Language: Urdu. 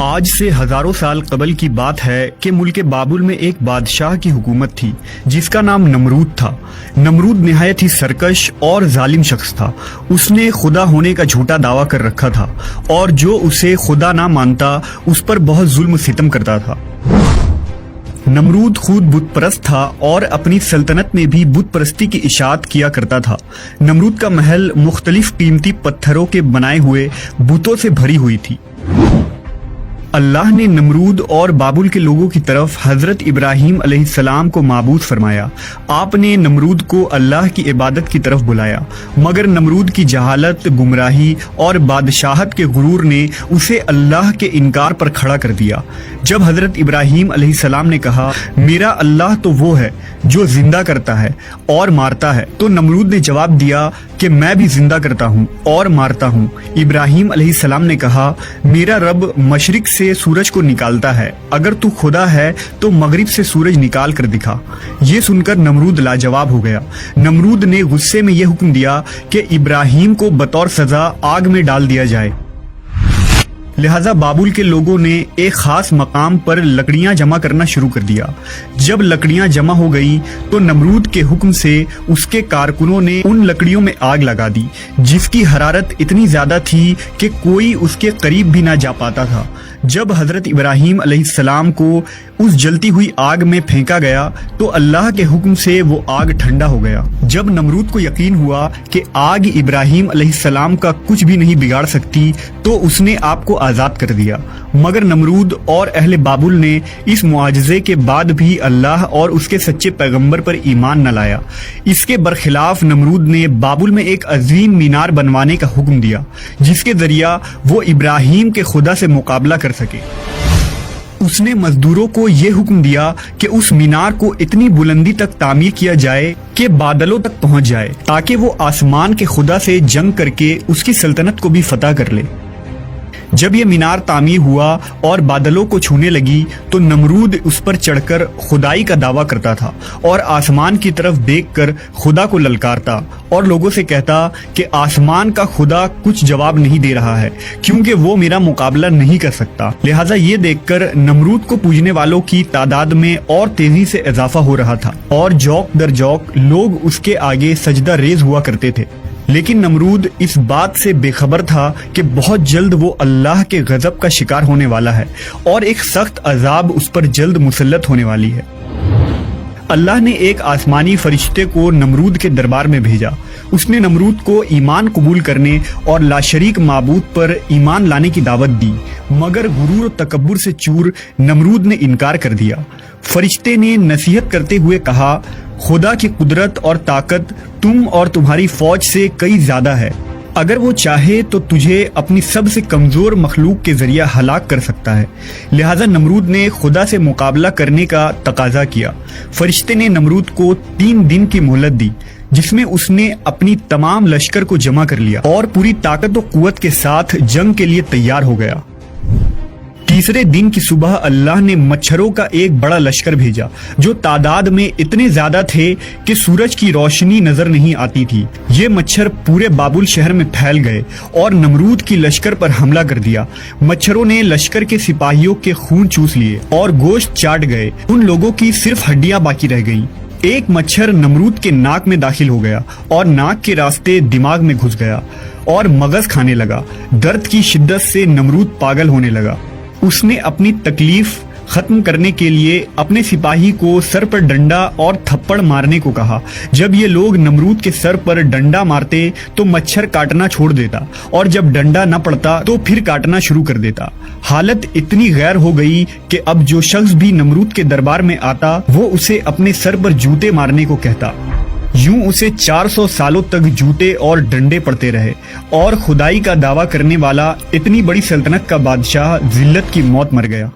آج سے ہزاروں سال قبل کی بات ہے کہ ملک بابل میں ایک بادشاہ کی حکومت تھی جس کا نام نمرود تھا۔ نمرود نہایت ہی سرکش اور ظالم شخص تھا۔ اس نے خدا ہونے کا جھوٹا دعویٰ کر رکھا تھا اور جو اسے خدا نہ مانتا اس پر بہت ظلم و ستم کرتا تھا۔ نمرود خود بت پرست تھا اور اپنی سلطنت میں بھی بت پرستی کی اشاعت کیا کرتا تھا۔ نمرود کا محل مختلف قیمتی پتھروں کے بنائے ہوئے بتوں سے بھری ہوئی تھی۔ اللہ نے نمرود اور بابل کے لوگوں کی طرف حضرت ابراہیم علیہ السلام کو معبود فرمایا۔ آپ نے نمرود کو اللہ کی عبادت کی طرف بلایا، مگر نمرود کی جہالت، گمراہی اور بادشاہت کے غرور نے اسے اللہ کے انکار پر کھڑا کر دیا۔ جب حضرت ابراہیم علیہ السلام نے کہا میرا اللہ تو وہ ہے جو زندہ کرتا ہے اور مارتا ہے، تو نمرود نے جواب دیا کہ میں بھی زندہ کرتا ہوں اور مارتا ہوں۔ ابراہیم علیہ السلام نے کہا میرا رب مشرق سے سورج کو نکالتا ہے، اگر تو خدا ہے تو مغرب سے سورج نکال کر دکھا۔ یہ سن کر نمرود لاجواب ہو گیا۔ نمرود نے غصے میں یہ حکم دیا کہ ابراہیم کو بطور سزا آگ میں ڈال دیا جائے۔ لہذا بابل کے لوگوں نے ایک خاص مقام پر لکڑیاں جمع کرنا شروع کر دیا۔ جب لکڑیاں جمع ہو گئی تو نمرود کے حکم سے اس کے کارکنوں نے ان لکڑیوں میں آگ لگا دی، جس کی حرارت اتنی زیادہ تھی کہ کوئی اس کے قریب بھی نہ جا پاتا تھا۔ جب حضرت ابراہیم علیہ السلام کو اس جلتی ہوئی آگ میں پھینکا گیا تو اللہ کے حکم سے وہ آگ ٹھنڈا ہو گیا۔ جب نمرود کو یقین ہوا کہ آگ ابراہیم علیہ السلام کا کچھ بھی نہیں بگاڑ سکتی تو اس نے آپ کو آزاد کر دیا، مگر نمرود اور اہل بابل نے اس معجزے کے بعد بھی اللہ اور اس کے سچے پیغمبر پر ایمان نہ لایا۔ اس کے برخلاف نمرود نے بابل میں ایک عظیم مینار بنوانے کا حکم دیا جس کے ذریعہ وہ ابراہیم کے خدا سے مقابلہ کر سکے۔ اس نے مزدوروں کو یہ حکم دیا کہ اس مینار کو اتنی بلندی تک تعمیر کیا جائے کہ بادلوں تک پہنچ جائے، تاکہ وہ آسمان کے خدا سے جنگ کر کے اس کی سلطنت کو بھی فتح کر لے۔ جب یہ مینار تعمیر ہوا اور بادلوں کو چھونے لگی تو نمرود اس پر چڑھ کر خدائی کا دعویٰ کرتا تھا اور آسمان کی طرف دیکھ کر خدا کو للکارتا اور لوگوں سے کہتا کہ آسمان کا خدا کچھ جواب نہیں دے رہا ہے کیونکہ وہ میرا مقابلہ نہیں کر سکتا۔ لہٰذا یہ دیکھ کر نمرود کو پوجنے والوں کی تعداد میں اور تیزی سے اضافہ ہو رہا تھا اور جوق در جوق لوگ اس کے آگے سجدہ ریز ہوا کرتے تھے۔ لیکن نمرود اس بات سے بے خبر تھا کہ بہت جلد وہ اللہ کے غضب کا شکار ہونے والا ہے اور ایک سخت عذاب اس پر جلد مسلط ہونے والی ہے۔ اللہ نے ایک آسمانی فرشتے کو نمرود کے دربار میں بھیجا۔ اس نے نمرود کو ایمان قبول کرنے اور لاشریک معبود پر ایمان لانے کی دعوت دی، مگر غرور و تکبر سے چور نمرود نے انکار کر دیا۔ فرشتے نے نصیحت کرتے ہوئے کہا خدا کی قدرت اور طاقت تم اور تمہاری فوج سے کئی زیادہ ہے، اگر وہ چاہے تو تجھے اپنی سب سے کمزور مخلوق کے ذریعہ ہلاک کر سکتا ہے۔ لہٰذا نمرود نے خدا سے مقابلہ کرنے کا تقاضا کیا۔ فرشتے نے نمرود کو 3 دن کی مہلت دی جس میں اس نے اپنی تمام لشکر کو جمع کر لیا اور پوری طاقت و قوت کے ساتھ جنگ کے لیے تیار ہو گیا۔ تیسرے دن کی صبح اللہ نے مچھروں کا ایک بڑا لشکر بھیجا جو تعداد میں اتنے زیادہ تھے کہ سورج کی روشنی نظر نہیں آتی تھی۔ یہ مچھر پورے بابل شہر میں پھیل گئے اور نمرود کی لشکر پر حملہ کر دیا۔ مچھروں نے لشکر کے سپاہیوں کے خون چوس لیے اور گوشت چاٹ گئے، ان لوگوں کی صرف ہڈیاں باقی رہ گئیں۔ ایک مچھر نمرود کے ناک میں داخل ہو گیا اور ناک کے راستے دماغ میں گھس گیا اور مغز کھانے لگا۔ درد کی شدت سے نمرود پاگل ہونے لگا۔ اس نے اپنی تکلیف ختم کرنے کے لیے اپنے سپاہی کو سر پر ڈنڈا اور تھپڑ مارنے کو کہا۔ جب یہ لوگ نمرود کے سر پر ڈنڈا مارتے تو مچھر کاٹنا چھوڑ دیتا اور جب ڈنڈا نہ پڑتا تو پھر کاٹنا شروع کر دیتا۔ حالت اتنی غیر ہو گئی کہ اب جو شخص بھی نمرود کے دربار میں آتا وہ اسے اپنے سر پر جوتے مارنے کو کہتا۔ یوں اسے 400 سالوں تک جوتے اور ڈنڈے پڑتے رہے اور خدائی کا دعویٰ کرنے والا اتنی بڑی سلطنت کا بادشاہ ذلت کی موت مر گیا۔